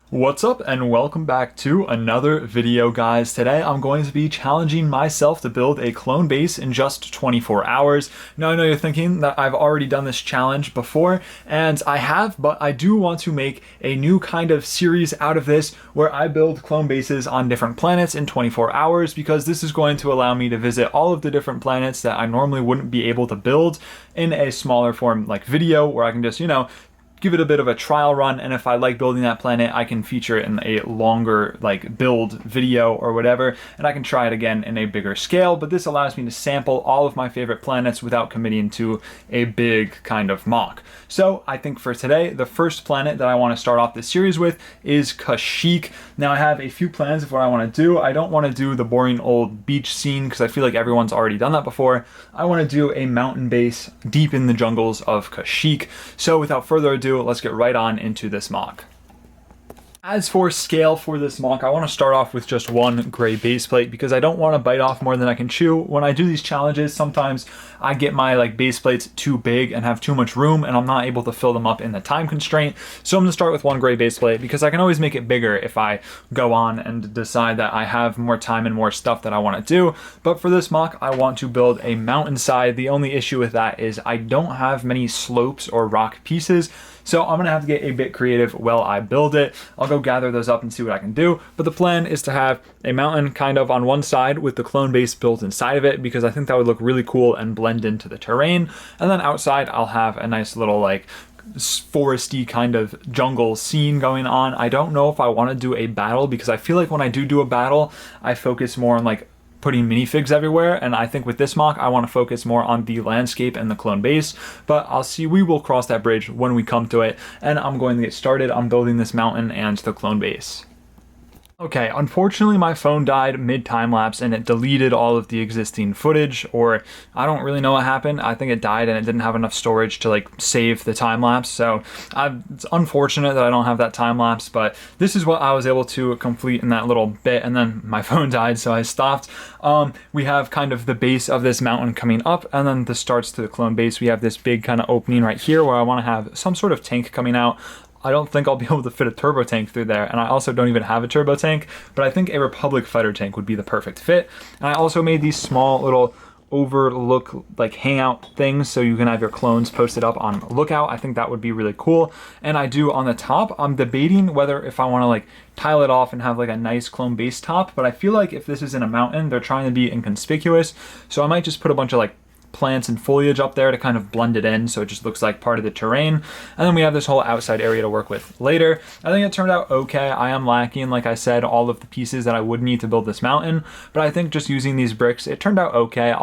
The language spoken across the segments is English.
What's up and welcome back to another video, guys. Today I'm going to be challenging myself to build a clone base in just 24 hours. Now I know you're thinking that I've already done this challenge before, and I have, but I do want to make a new kind of series out of this where I build clone bases on different planets in 24 hours, because this is going to allow me to visit all of the different planets that I normally wouldn't be able to build in a smaller form like video, where I can just, give it a bit of a trial run, and if I like building that planet, I can feature it in a longer like build video or whatever, and I can try it again in a bigger scale. But this allows me to sample all of my favorite planets without committing to a big kind of mock. So I think for today, the first planet that I want to start off this series with is Kashyyyk. Now I have a few plans of what I want to do. I don't want to do the boring old beach scene because I feel like everyone's already done that before. I want to do a mountain base deep in the jungles of Kashyyyk. So without further ado, let's get right on into this mock. As for scale for this mock, I want to start off with just one gray base plate because I don't want to bite off more than I can chew. When I do these challenges, sometimes I get my base plates too big and have too much room, and I'm not able to fill them up in the time constraint. So I'm going to start with one gray base plate because I can always make it bigger if I go on and decide that I have more time and more stuff that I want to do. But for this mock, I want to build a mountainside. The only issue with that is I don't have many slopes or rock pieces. So I'm gonna have to get a bit creative while I build it. I'll go gather those up and see what I can do. But the plan is to have a mountain kind of on one side with the clone base built inside of it, because I think that would look really cool and blend into the terrain. And then outside, I'll have a nice little foresty kind of jungle scene going on. I don't know if I want to do a battle, because I feel like when I do a battle, I focus more on putting minifigs everywhere, and I think with this mock I want to focus more on the landscape and the clone base, but I'll see. We will cross that bridge when we come to it, and I'm going to get started on building this mountain and the clone base. Okay, unfortunately my phone died mid-time-lapse and it deleted all of the existing footage, or I don't really know what happened. I think it died and it didn't have enough storage to save the time-lapse, so it's unfortunate that I don't have that time-lapse, but this is what I was able to complete in that little bit, and then my phone died, so I stopped. We have kind of the base of this mountain coming up, and then the starts to the clone base. We have this big kind of opening right here where I want to have some sort of tank coming out. I don't think I'll be able to fit a turbo tank through there, and I also don't even have a turbo tank, but I think a Republic fighter tank would be the perfect fit. And I also made these small little overlook hangout things so you can have your clones posted up on lookout. I think that would be really cool. And I do on the top, I'm debating whether if I want to tile it off and have a nice clone base top, but I feel like if this is in a mountain, they're trying to be inconspicuous, so I might just put a bunch of plants and foliage up there to kind of blend it in so it just looks like part of the terrain. And then we have this whole outside area to work with later. I think it turned out okay. I am lacking, like I said, all of the pieces that I would need to build this mountain, but I think just using these bricks, it turned out okay.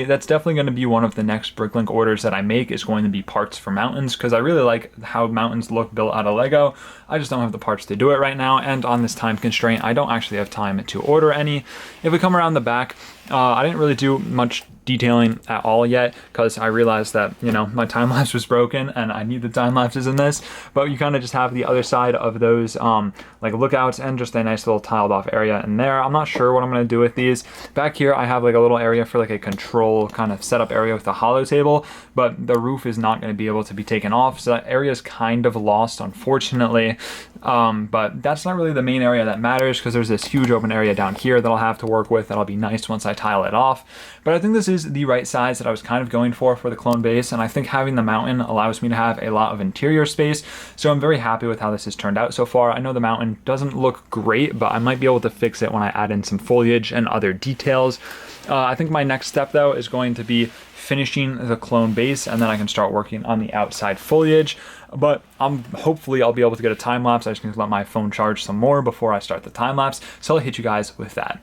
That's definitely going to be one of the next Bricklink orders that I make, is going to be parts for mountains, because I really like how mountains look built out of Lego. I just don't have the parts to do it right now, and on this time constraint, I don't actually have time to order any. If we come around the back, I didn't really do much detailing at all yet, because I realized that my time lapse was broken and I need the time lapses in this. But you kind of just have the other side of those lookouts and just a nice little tiled off area in there. I'm not sure what I'm going to do with these. Back here I have a little area for a control kind of setup area with a hollow table, but the roof is not going to be able to be taken off, so that area is kind of lost, unfortunately. But that's not really the main area that matters, because there's this huge open area down here that I'll have to work with. That'll be nice once I tile it off. But I think this is the right size that I was kind of going for the clone base, and I think having the mountain allows me to have a lot of interior space, so I'm very happy with how this has turned out so far. I know the mountain doesn't look great, but I might be able to fix it when I add in some foliage and other details. I think my next step though is going to be finishing the clone base, and then I can start working on the outside foliage. But hopefully I'll be able to get a time lapse. I just need to let my phone charge some more before I start the time lapse, so I'll hit you guys with that.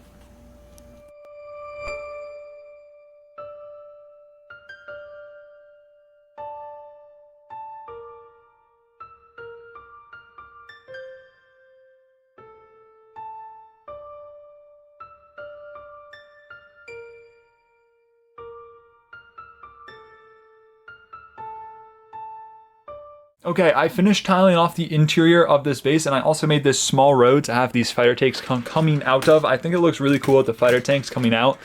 Okay, I finished tiling off the interior of this base, and I also made this small road to have these fighter tanks coming out of. I think it looks really cool with the fighter tanks coming out.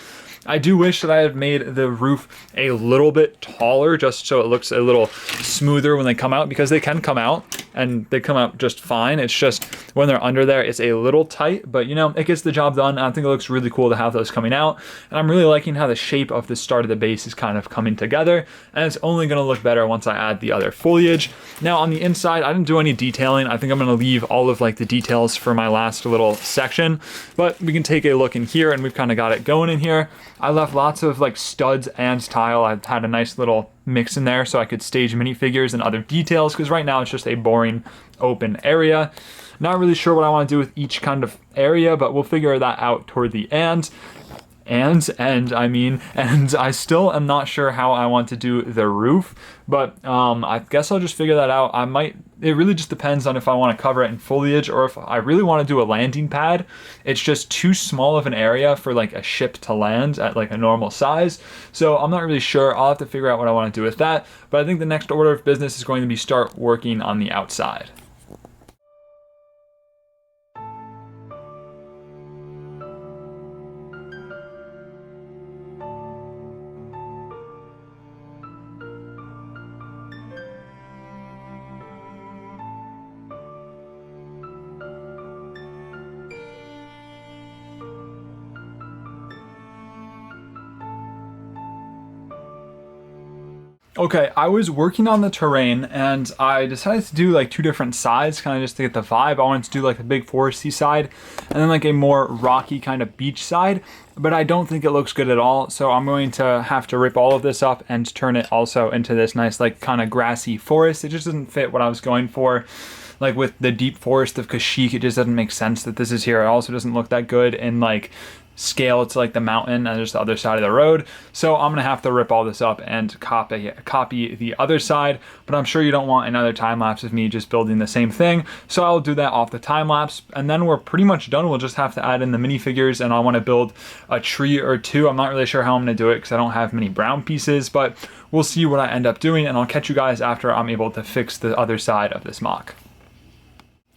I do wish that I had made the roof a little bit taller, just so it looks a little smoother when they come out, because they can come out. and they come out just fine. It's just when they're under there, it's a little tight, but you know, it gets the job done. I think it looks really cool to have those coming out, and I'm really liking how the shape of the start of the base is kind of coming together, and it's only going to look better once I add the other foliage. Now on the inside, I didn't do any detailing. I think I'm going to leave all of like the details for my last little section, but we can take a look in here, and we've kind of got it going in here. I left lots of like studs and tile. I had a nice little mix in there so I could stage minifigures and other details, because right now it's just a boring open area. Not really sure what I want to do with each kind of area, but we'll figure that out toward the end. And I still am not sure how I want to do the roof, but I guess I'll just figure that out. It really just depends on if I want to cover it in foliage or if I really want to do a landing pad. It's just too small of an area for like a ship to land at like a normal size. So I'm not really sure. I'll have to figure out what I want to do with that. But I think the next order of business is going to be start working on the outside. Okay, I was working on the terrain and I decided to do like two different sides, kind of just to get the vibe. I wanted to do like a big foresty side and then like a more rocky kind of beach side, but I don't think it looks good at all. So I'm going to have to rip all of this up and turn it also into this nice like kind of grassy forest. It just doesn't fit what I was going for. Like with the deep forest of Kashyyyk, it just doesn't make sense that this is here. It also doesn't look that good in like scale to like the mountain and just the other side of the road. So I'm gonna have to rip all this up and copy the other side, but I'm sure you don't want another time lapse of me just building the same thing. So I'll do that off the time lapse and then we're pretty much done. We'll just have to add in the minifigures, and I want to build a tree or two. I'm not really sure how I'm gonna do it because I don't have many brown pieces, but we'll see what I end up doing, and I'll catch you guys after I'm able to fix the other side of this mock.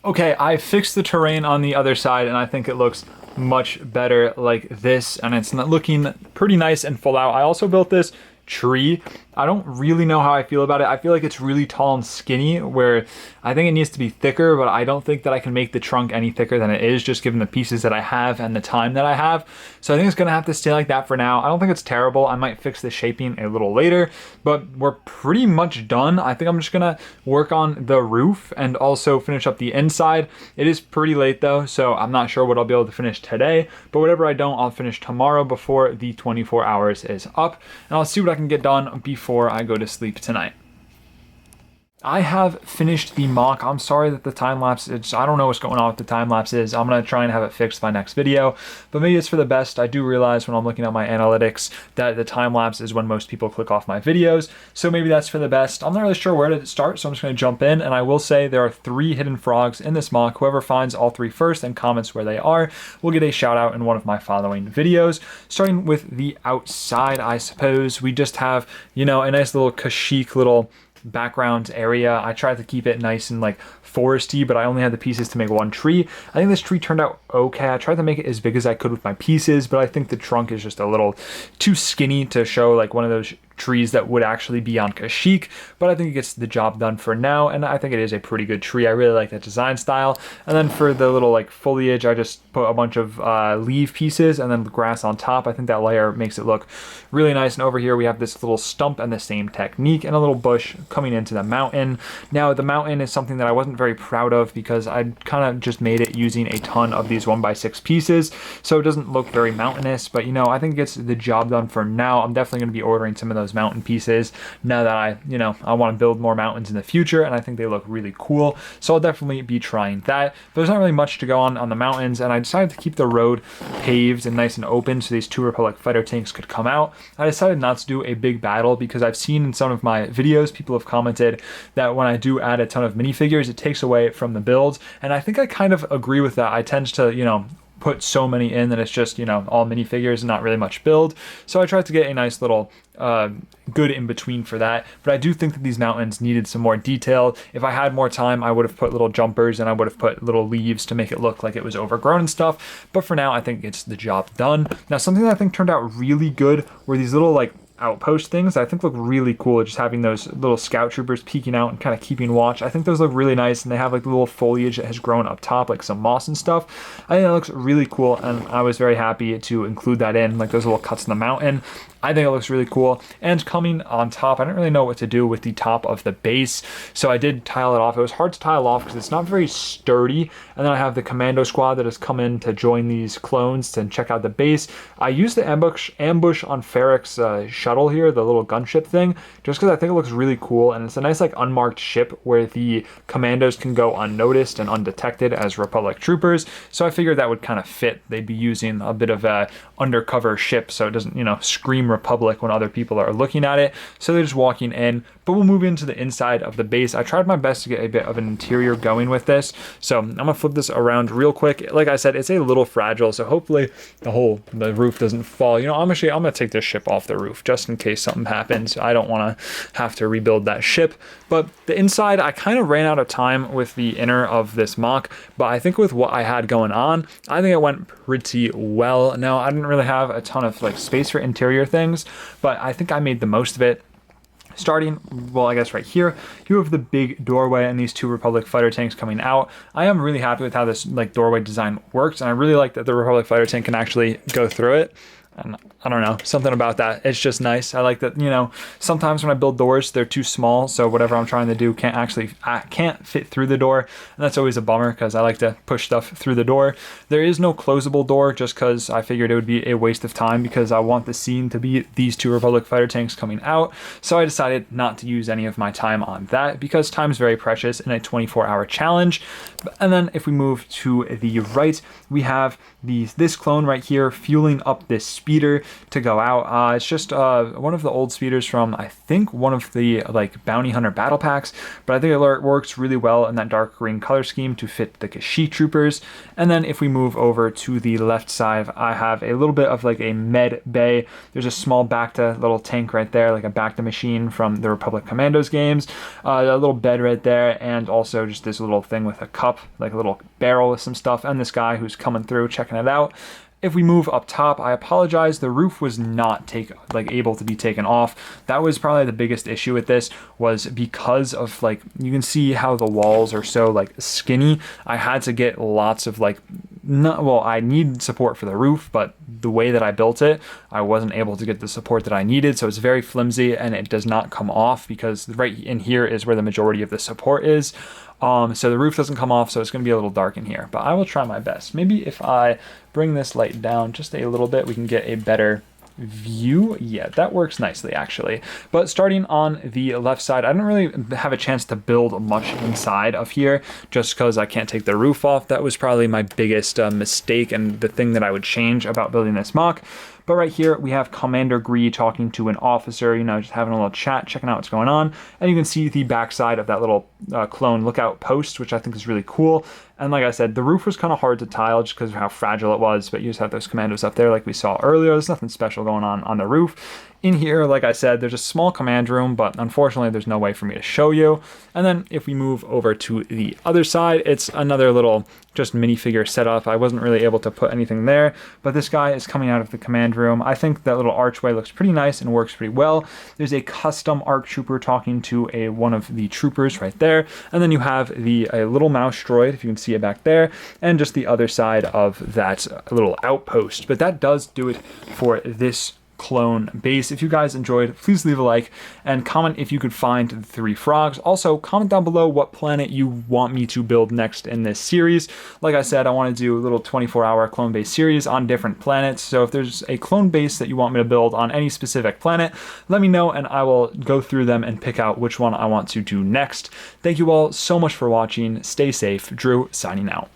Okay, I fixed the terrain on the other side and I think it looks much better like this, and it's looking pretty nice and full out. I also built this tree. I don't really know how I feel about it. I feel like it's really tall and skinny, where I think it needs to be thicker, but I don't think that I can make the trunk any thicker than it is, just given the pieces that I have and the time that I have. So I think it's gonna have to stay like that for now. I don't think it's terrible. I might fix the shaping a little later, but we're pretty much done. I think I'm just gonna work on the roof and also finish up the inside. It is pretty late though, so I'm not sure what I'll be able to finish today, but whatever I don't, I'll finish tomorrow before the 24 hours is up, and I'll see what I can get done before I go to sleep tonight. I have finished the mock. I'm sorry that the time lapse, I don't know what's going on with the time lapses. I'm gonna try and have it fixed by next video, but maybe it's for the best. I do realize when I'm looking at my analytics that the time lapse is when most people click off my videos, so maybe that's for the best. I'm not really sure where to start, so I'm just gonna jump in, and I will say there are 3 hidden frogs in this mock. Whoever finds all 3 first and comments where they are will get a shout out in one of my following videos. Starting with the outside, I suppose, we just have, you know, a nice little Kashyyyk little background area. I tried to keep it nice and like foresty, but I only had the pieces to make one tree. I think this tree turned out okay. I tried to make it as big as I could with my pieces, but I think the trunk is just a little too skinny to show like one of those trees that would actually be on Kashyyyk, but I think it gets the job done for now, and I think it is a pretty good tree. I really like that design style. And then for the little like foliage, I just put a bunch of leaf pieces and then the grass on top. I think that layer makes it look really nice. And over here we have this little stump and the same technique, and a little bush coming into the mountain. Now the mountain is something that I wasn't very proud of because I kind of just made it using a ton of these 1x6 pieces, so it doesn't look very mountainous, but you know, I think it gets the job done for now. I'm definitely going to be ordering some of those mountain pieces now that I want to build more mountains in the future, and I think they look really cool, so I'll definitely be trying that. But there's not really much to go on the mountains, and I decided to keep the road paved and nice and open so these 2 Republic fighter tanks could come out. I decided not to do a big battle because I've seen in some of my videos people have commented that when I do add a ton of minifigures, it takes away from the builds, and I think I kind of agree with that. I tend to, put so many in that it's just, all minifigures and not really much build. So I tried to get a nice little good in between for that. But I do think that these mountains needed some more detail. If I had more time, I would have put little jumpers and I would have put little leaves to make it look like it was overgrown and stuff. But for now, I think it's the job done. Now, something that I think turned out really good were these little like outpost things I think look really cool, just having those little scout troopers peeking out and kind of keeping watch. I think those look really nice, and they have like the little foliage that has grown up top, like some moss and stuff. I think it looks really cool, and I was very happy to include that in, like those little cuts in the mountain. I think it looks really cool. And coming on top, I didn't really know what to do with the top of the base, so I did tile it off. It was hard to tile off because it's not very sturdy. And then I have the commando squad that has come in to join these clones to check out the base. I used the ambush on Ferrick's shuttle here, the little gunship thing, just because I think it looks really cool, and it's a nice like unmarked ship where the commandos can go unnoticed and undetected as Republic troopers. So I figured that would kind of fit. They'd be using a bit of a undercover ship so it doesn't, you know, scream Republic when other people are looking at it. So they're just walking in. But we'll move into the inside of the base. I tried my best to get a bit of an interior going with this, so I'm gonna flip this around real quick. Like I said, it's a little fragile, so hopefully the roof doesn't fall. You know, I'm gonna take this ship off the roof just in case something happens. I don't want to have to rebuild that ship. But the inside, I kind of ran out of time with the inner of this mock, but I think with what I had going on, I think it went pretty well. Now, I didn't really have a ton of like space for interior things, but I think I made the most of it. Starting, well, I guess right here, you have the big doorway and these two Republic fighter tanks coming out. I am really happy with how this like doorway design works, and I really like that the Republic fighter tank can actually go through it. And I don't know, something about that. It's just nice. I like that, you know, sometimes when I build doors, they're too small, so whatever I'm trying to do can't fit through the door. And that's always a bummer because I like to push stuff through the door. There is no closable door just because I figured it would be a waste of time because I want the scene to be these two Republic fighter tanks coming out. So I decided not to use any of my time on that because time is very precious in a 24-hour challenge. And then if we move to the right, we have this clone right here fueling up this speeder to go out. It's just one of the old speeders from, I think, one of the like bounty hunter battle packs, but I think it works really well in that dark green color scheme to fit the Kashyyyk troopers. And then if we move over to the left side, I have a little bit of like a med bay. There's a small Bacta little tank right there, like a Bacta machine from the Republic Commandos games. A little bed right there, and also just this little thing with a cup, like a little barrel with some stuff, and this guy who's coming through checking it out. If we move up top, I apologize, the roof was not able to be taken off. That was probably the biggest issue with this, was because of like, you can see how the walls are so like skinny. I had to get lots of like, I need support for the roof, but the way that I built it, I wasn't able to get the support that I needed. So it's very flimsy and it does not come off because right in here is where the majority of the support is. So the roof doesn't come off, so it's going to be a little dark in here, but I will try my best. Maybe if I bring this light down just a little bit, we can get a better view. Yeah, that works nicely actually. But starting on the left side, I didn't really have a chance to build much inside of here just because I can't take the roof off. That was probably my biggest mistake and the thing that I would change about building this mock. But right here, we have Commander Gree talking to an officer, you know, just having a little chat, checking out what's going on. And you can see the backside of that little clone lookout post, which I think is really cool. And like I said, the roof was kind of hard to tile just because of how fragile it was, but you just have those commandos up there like we saw earlier. There's nothing special going on the roof. In here, like I said, there's a small command room, but unfortunately there's no way for me to show you. And then if we move over to the other side, it's another little just minifigure setup. I wasn't really able to put anything there, but this guy is coming out of the command room. I think that little archway looks pretty nice and works pretty well. There's a custom ARC trooper talking to one of the troopers right there. And then you have a little mouse droid, if you can see it back there, and just the other side of that little outpost. But that does do it for this clone base. If you guys enjoyed, please leave a like and comment if you could find the 3 frogs. Also, comment down below what planet you want me to build next in this series. Like I said, I want to do a little 24-hour clone base series on different planets. So if there's a clone base that you want me to build on any specific planet, let me know and I will go through them and pick out which one I want to do next. Thank you all so much for watching. Stay safe. Drew, signing out.